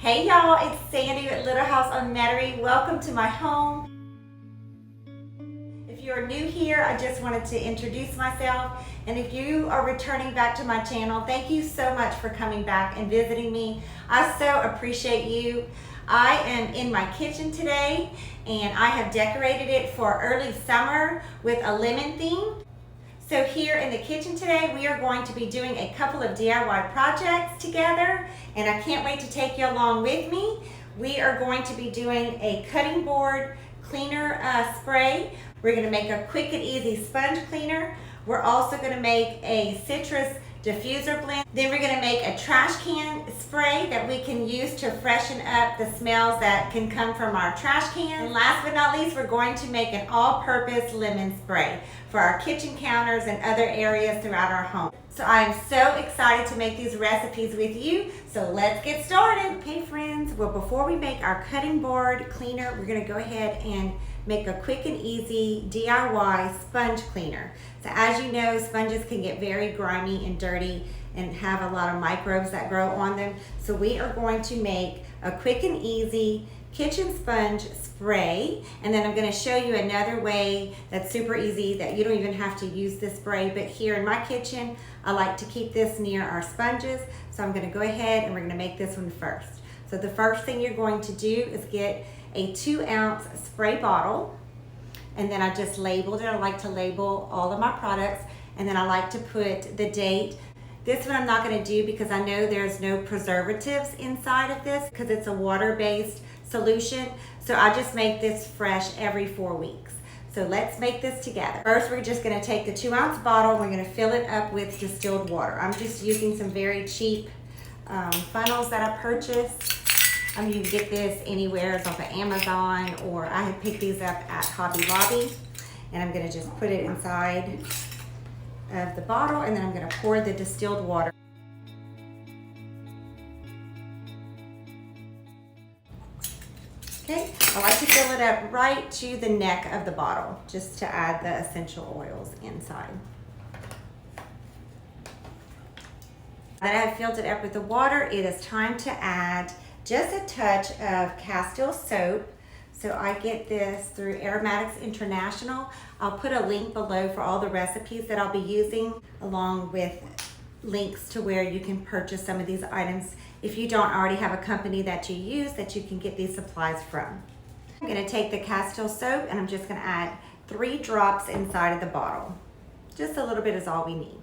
Hey y'all, it's Sandy at Little House on Metairie. Welcome to my home. If you're new here, I just wanted to introduce myself. And if you are returning back to my channel, thank you so much for coming back and visiting me. I so appreciate you. I am in my kitchen today and I have decorated it for early summer with a lemon theme. So here in the kitchen today, we are going to be doing a couple of DIY projects together, and I can't wait to take you along with me. We are going to be doing a cutting board cleaner spray. We're gonna make a quick and easy sponge cleaner. We're also gonna make a citrus diffuser blend. Then we're gonna make a trash can spray that we can use to freshen up the smells that can come from our trash can. And last but not least, we're going to make an all-purpose lemon spray for our kitchen counters and other areas throughout our home. So I am so excited to make these recipes with you. So let's get started. Okay friends, well before we make our cutting board cleaner, we're gonna go ahead and make a quick and easy DIY sponge cleaner. So as you know, sponges can get very grimy and dirty and have a lot of microbes that grow on them. So we are going to make a quick and easy kitchen sponge spray, and then I'm going to show you another way that's super easy that you don't even have to use this spray. But here in my kitchen, I like to keep this near our sponges, so I'm going to go ahead and we're going to make this one first. So the first thing you're going to do is get a 2-ounce spray bottle, and then I just labeled it. I like to label all of my products, and then I like to put the date. This one I'm not going to do because I know there's no preservatives inside of this because it's a water-based solution. So I just make this fresh every 4 weeks. So let's make this together. First, we're just going to take the 2-ounce bottle. We're going to fill it up with distilled water. I'm just using some very cheap funnels that I purchased. You can get this anywhere. It's off of Amazon, or I had picked these up at Hobby Lobby. And I'm going to just put it inside of the bottle, and then I'm going to pour the distilled water. Okay, I like to fill it up right to the neck of the bottle, just to add the essential oils inside. Now that I've filled it up with the water, it is time to add just a touch of castile soap. So I get this through Aromatics International. I'll put a link below for all the recipes that I'll be using, along with links to where you can purchase some of these items if you don't already have a company that you use that you can get these supplies from. I'm gonna take the castile soap and I'm just gonna add 3 drops inside of the bottle. Just a little bit is all we need.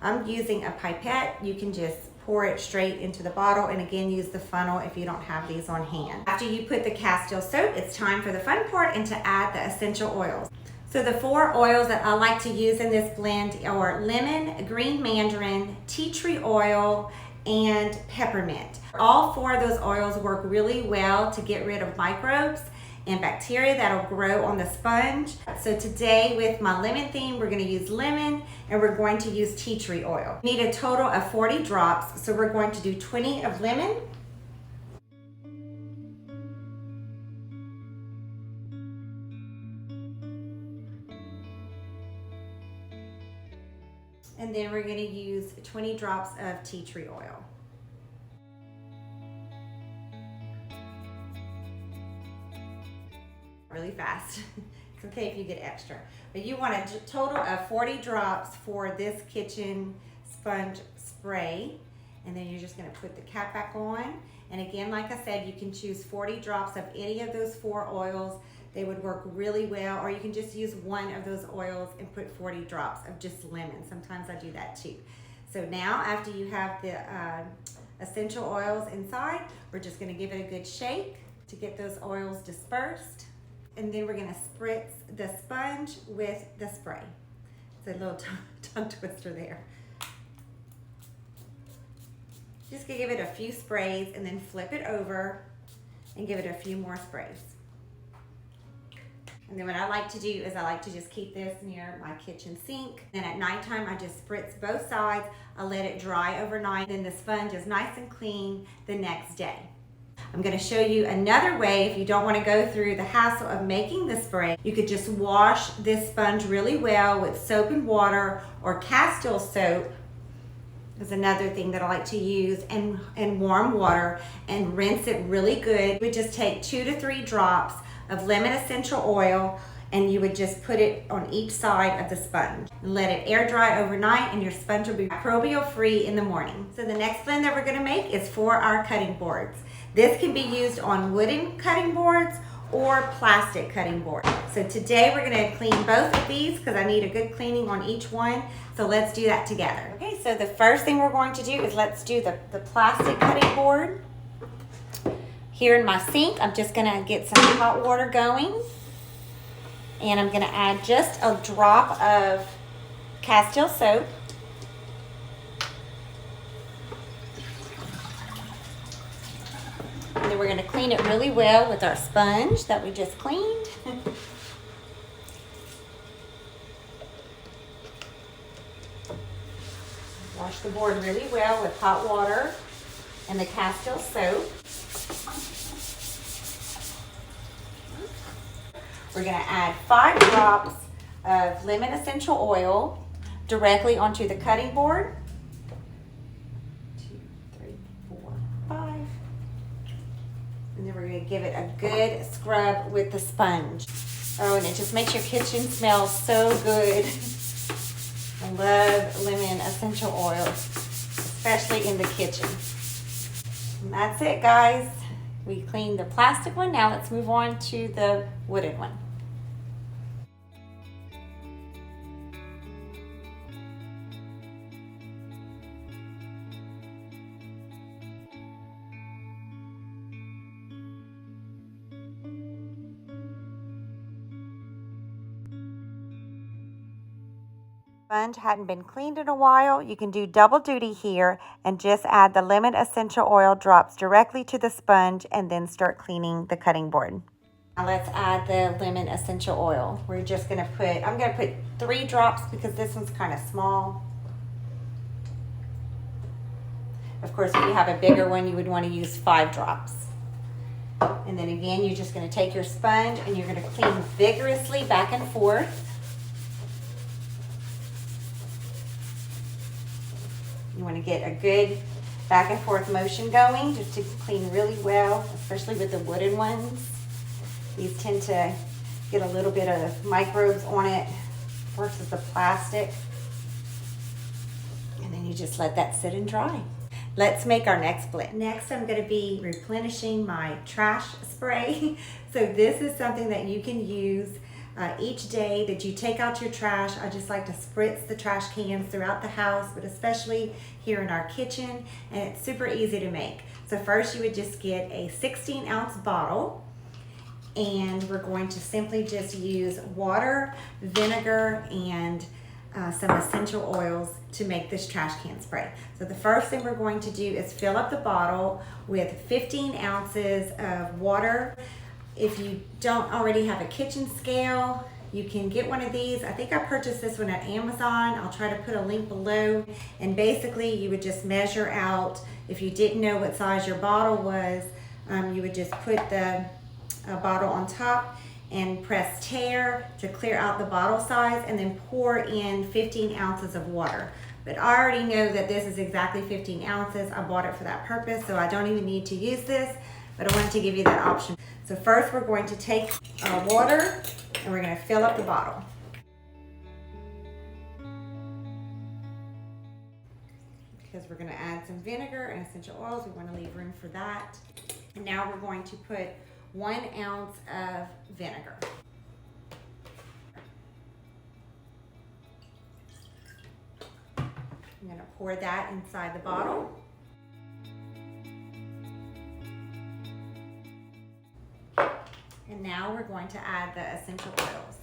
I'm using a pipette. You can just pour it straight into the bottle, and again, use the funnel if you don't have these on hand. After you put the castile soap, it's time for the fun part and to add the essential oils. So the 4 oils that I like to use in this blend are lemon, green mandarin, tea tree oil, and peppermint. All 4 of those oils work really well to get rid of microbes and bacteria that'll grow on the sponge. So today with my lemon theme, we're gonna use lemon and we're going to use tea tree oil. We need a total of 40 drops, so we're going to do 20 of lemon, and then we're gonna use 20 drops of tea tree oil. Really fast. It's okay if you get extra, but you want a total of 40 drops for this kitchen sponge spray, and then you're just going to put the cap back on. And again, like I said, you can choose 40 drops of any of those 4 oils. They would work really well, or you can just use one of those oils and put 40 drops of just lemon. Sometimes I do that too. So now after you have the essential oils inside, we're just going to give it a good shake to get those oils dispersed. And then we're gonna spritz the sponge with the spray. It's a little tongue twister there. Just gonna give it a few sprays and then flip it over and give it a few more sprays. And then what I like to do is I like to just keep this near my kitchen sink. Then at nighttime, I just spritz both sides. I let it dry overnight. Then the sponge is nice and clean the next day. I'm going to show you another way if you don't want to go through the hassle of making the spray. You could just wash this sponge really well with soap and water or castile soap is another thing that I like to use, and warm water, and rinse it really good. We just take 2 to 3 drops of lemon essential oil, and you would just put it on each side of the sponge and let it air dry overnight, and your sponge will be microbial free in the morning. So the next blend that we're going to make is for our cutting boards. This can be used on wooden cutting boards or plastic cutting board. So today we're going to clean both of these because I need a good cleaning on each one. So let's do that together. Okay, so the first thing we're going to do is let's do the plastic cutting board. Here in my sink, I'm just going to get some hot water going. And I'm going to add just a drop of castile soap. And then we're going to clean it really well with our sponge that we just cleaned. Wash the board really well with hot water and the castile soap. We're going to add 5 drops of lemon essential oil directly onto the cutting board. 2, 3, 4, 5. And then we're going to give it a good scrub with the sponge. Oh, and it just makes your kitchen smell so good. I love lemon essential oil, especially in the kitchen. And that's it, guys. We cleaned the plastic one. Now let's move on to the wooden one. Sponge hadn't been cleaned in a while, you can do double duty here and just add the lemon essential oil drops directly to the sponge and then start cleaning the cutting board. Now let's add the lemon essential oil. We're just going to I'm going to put 3 drops because this one's kind of small. Of course, if you have a bigger one, you would want to use 5 drops. And then again, you're just going to take your sponge and you're going to clean vigorously back and forth. You want to get a good back and forth motion going just to clean really well, especially with the wooden ones. These tend to get a little bit of microbes on it versus the plastic. And then you just let that sit and dry. Let's make our next blend. Next, I'm going to be replenishing my trash spray. So this is something that you can use each day that you take out your trash. I just like to spritz the trash cans throughout the house, but especially here in our kitchen, and it's super easy to make. So first you would just get a 16-ounce bottle, and we're going to simply just use water, vinegar, and some essential oils to make this trash can spray. So the first thing we're going to do is fill up the bottle with 15 ounces of water. If you don't already have a kitchen scale, you can get one of these. I think I purchased this one at Amazon. I'll try to put a link below. And basically you would just measure out, if you didn't know what size your bottle was, you would just put the bottle on top and press tear to clear out the bottle size, and then pour in 15 ounces of water. But I already know that this is exactly 15 ounces. I bought it for that purpose, so I don't even need to use this, but I wanted to give you that option. So first we're going to take our water and we're going to fill up the bottle. Because we're going to add some vinegar and essential oils, we want to leave room for that. And now we're going to put 1 ounce of vinegar. I'm going to pour that inside the bottle. And now we're going to add the essential oils.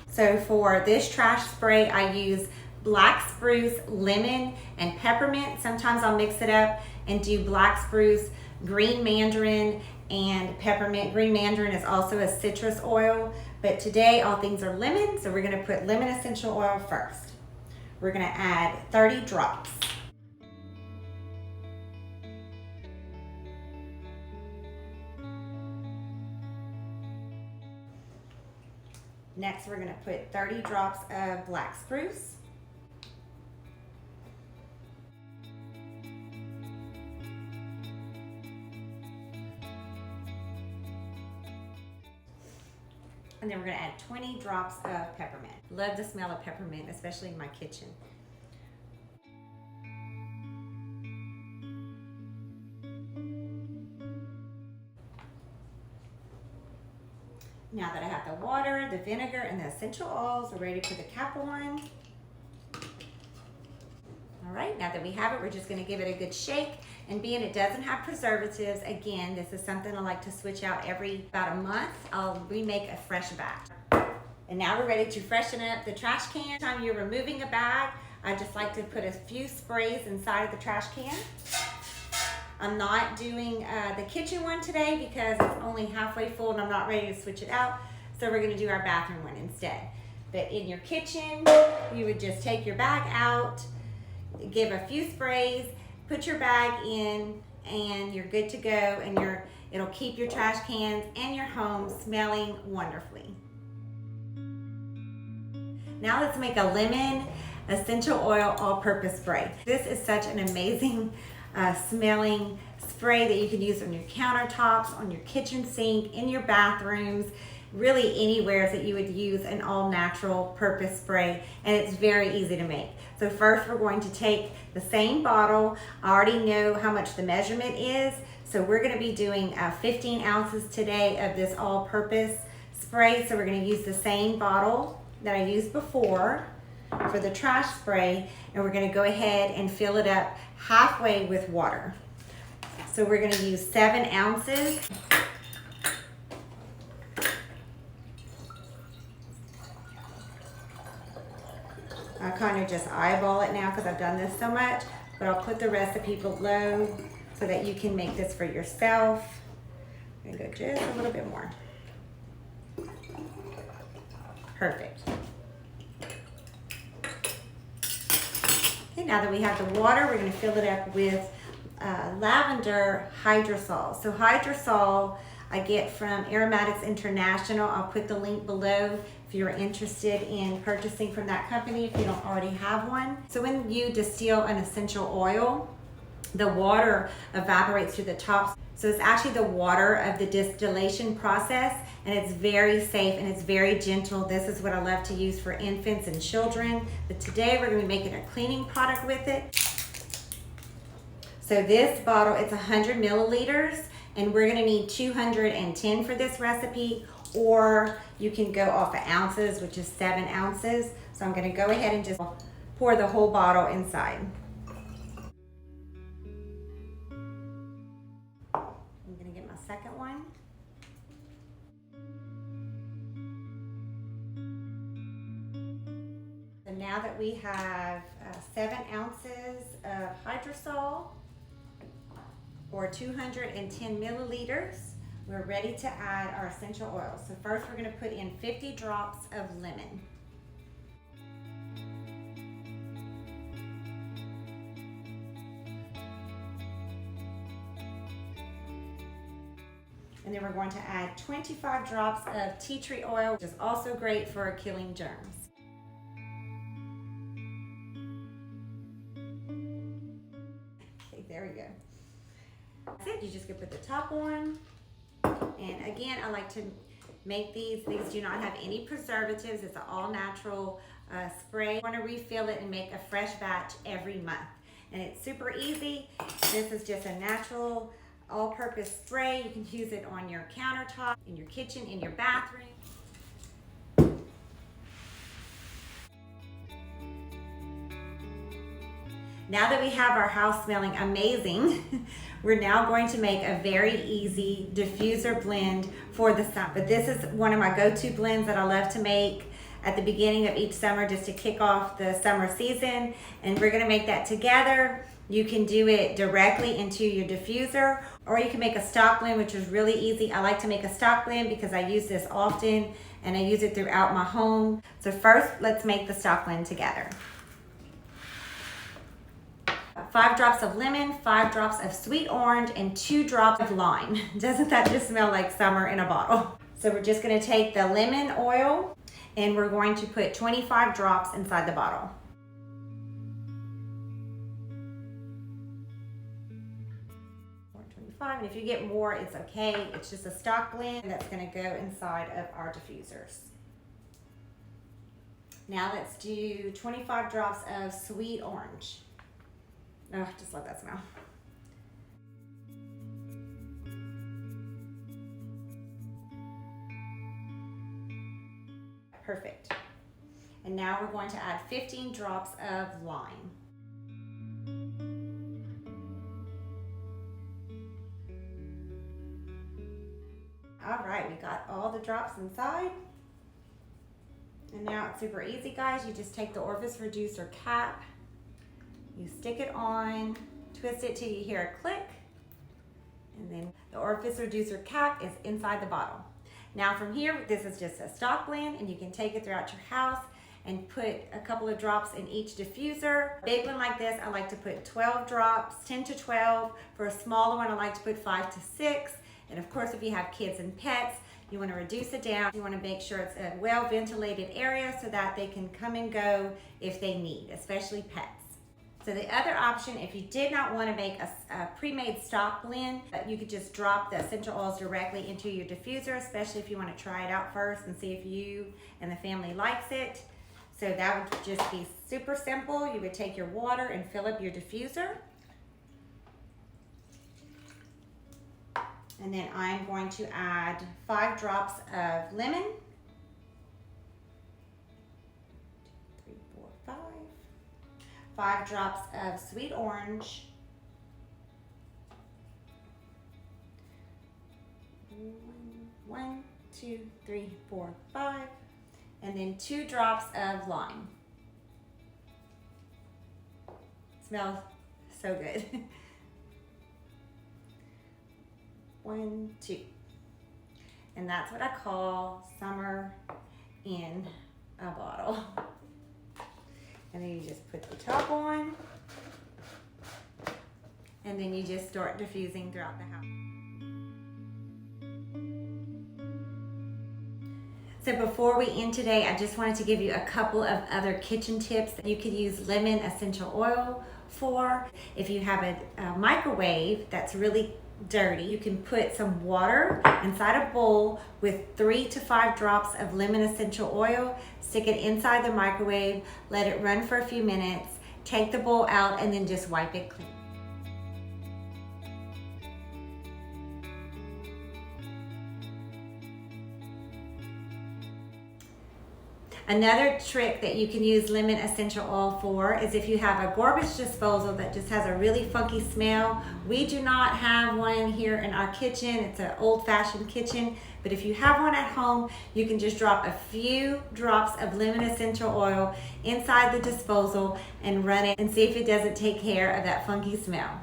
So for this trash spray, I use black spruce, lemon, and peppermint. Sometimes I'll mix it up and do black spruce, green mandarin, and peppermint. Green mandarin is also a citrus oil, but today all things are lemon, so we're going to put lemon essential oil first. We're going to add 30 drops. Next, we're going to put 30 drops of black spruce. And then we're gonna add 20 drops of peppermint. Love the smell of peppermint, especially in my kitchen. Now that I have the water, the vinegar, and the essential oils, we're ready to put the cap on. All right, now that we have it, we're just gonna give it a good shake. And being it doesn't have preservatives, again, this is something I like to switch out every about a month. I'll remake a fresh batch. And now we're ready to freshen up the trash can. Every time you're removing a bag, I just like to put a few sprays inside of the trash can. I'm not doing the kitchen one today because it's only halfway full and I'm not ready to switch it out. So we're gonna do our bathroom one instead. But in your kitchen, you would just take your bag out, give a few sprays, put your bag in, and you're good to go. And it'll keep your trash cans and your home smelling wonderfully. Now let's make a lemon essential oil all-purpose spray. This is such an amazing smelling spray that you can use on your countertops, on your kitchen sink, in your bathrooms, really anywhere that you would use an all-natural purpose spray, and it's very easy to make. So first we're going to take the same bottle. I already know how much the measurement is, so we're going to be doing 15 ounces today of this all-purpose spray. So we're going to use the same bottle that I used before for the trash spray, and we're going to go ahead and fill it up halfway with water. So we're going to use 7 ounces. I kind of just eyeball it now because I've done this so much, but I'll put the recipe below so that you can make this for yourself. I'm going to go just a little bit more. Perfect. Okay, now that we have the water, we're going to fill it up with lavender hydrosol. So hydrosol I get from Aromatics International. I'll put the link below if you're interested in purchasing from that company if you don't already have one. So when you distill an essential oil, the water evaporates to the top. So it's actually the water of the distillation process, and it's very safe and it's very gentle. This is what I love to use for infants and children. But today we're going to be making a cleaning product with it. So this bottle, it's 100 milliliters, and we're going to need 210 for this recipe, or you can go off of ounces, which is 7 ounces. So I'm going to go ahead and just pour the whole bottle inside. I'm going to get my second one. So now that we have 7 ounces of hydrosol, or 210 milliliters, we're ready to add our essential oils. So first we're going to put in 50 drops of lemon. And then we're going to add 25 drops of tea tree oil, which is also great for killing germs. Okay, there we go. That's it. You just gonna put the top on. And again, I like to make these. These do not have any preservatives. It's an all-natural spray. I want to refill it and make a fresh batch every month. And it's super easy. This is just a natural all-purpose spray. You can use it on your countertop, in your kitchen, in your bathroom. Now that we have our house smelling amazing, we're now going to make a very easy diffuser blend for the summer. But this is one of my go-to blends that I love to make at the beginning of each summer just to kick off the summer season. And we're gonna make that together. You can do it directly into your diffuser, or you can make a stock blend, which is really easy. I like to make a stock blend because I use this often and I use it throughout my home. So first, let's make the stock blend together. 5 drops of lemon, 5 drops of sweet orange, and 2 drops of lime. Doesn't that just smell like summer in a bottle? So we're just gonna take the lemon oil and we're going to put 25 drops inside the bottle. 25. And if you get more, it's okay. It's just a stock blend that's gonna go inside of our diffusers. Now let's do 25 drops of sweet orange. Oh, I just love that smell. Perfect. And now we're going to add 15 drops of lime. All right, we got all the drops inside. And now it's super easy, guys. You just take the orifice reducer cap, you stick it on, twist it till you hear a click, and then the orifice reducer cap is inside the bottle. Now from here, this is just a stock blend, and you can take it throughout your house and put a couple of drops in each diffuser. A big one like this, I like to put 12 drops, 10 to 12. For a smaller one, I like to put 5 to 6. And of course, if you have kids and pets, you want to reduce it down. You want to make sure it's a well-ventilated area so that they can come and go if they need, especially pets. So the other option, if you did not want to make a pre-made stock blend, you could just drop the essential oils directly into your diffuser, especially if you want to try it out first and see if you and the family likes it. So that would just be super simple. You would take your water and fill up your diffuser. And then I'm going to add 5 drops of lemon. 3, 4, 5. 5 drops of sweet orange. 1, 2, 3, 4, 5. And then 2 drops of lime. Smells so good. 1, 2. And that's what I call summer in a bottle. And then you just put the top on, and then you just start diffusing throughout the house. So before we end today, I just wanted to give you a couple of other kitchen tips that you could use lemon essential oil for. If you have a microwave that's really dirty, you can put some water inside a bowl with 3 to 5 drops of lemon essential oil, stick it inside the microwave, let it run for a few minutes, take the bowl out, and then just wipe it clean. Another trick that you can use lemon essential oil for is if you have a garbage disposal that just has a really funky smell. We do not have one here in our kitchen. It's an old-fashioned kitchen, but if you have one at home, you can just drop a few drops of lemon essential oil inside the disposal and run it and see if it doesn't take care of that funky smell.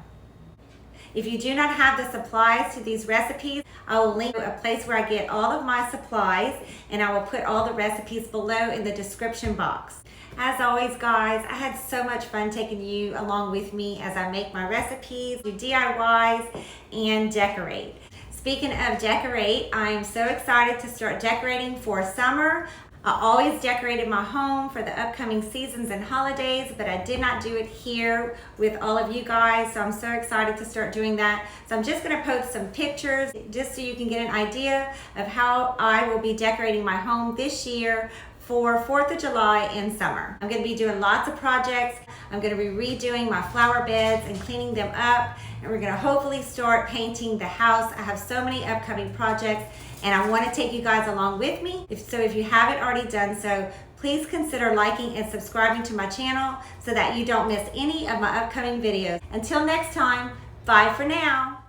If you do not have the supplies to these recipes, I will link to a place where I get all of my supplies, and I will put all the recipes below in the description box. As always, guys, I had so much fun taking you along with me as I make my recipes, do DIYs, and decorate. Speaking of decorate, I am so excited to start decorating for summer. I always decorated my home for the upcoming seasons and holidays, but I did not do it here with all of you guys, so I'm so excited to start doing that. So I'm just gonna post some pictures just so you can get an idea of how I will be decorating my home this year for 4th of July and summer. I'm gonna be doing lots of projects. I'm gonna be redoing my flower beds and cleaning them up, and we're gonna hopefully start painting the house. I have so many upcoming projects, and I want to take you guys along with me. If you haven't already done so, please consider liking and subscribing to my channel so that you don't miss any of my upcoming videos. Until next time, bye for now.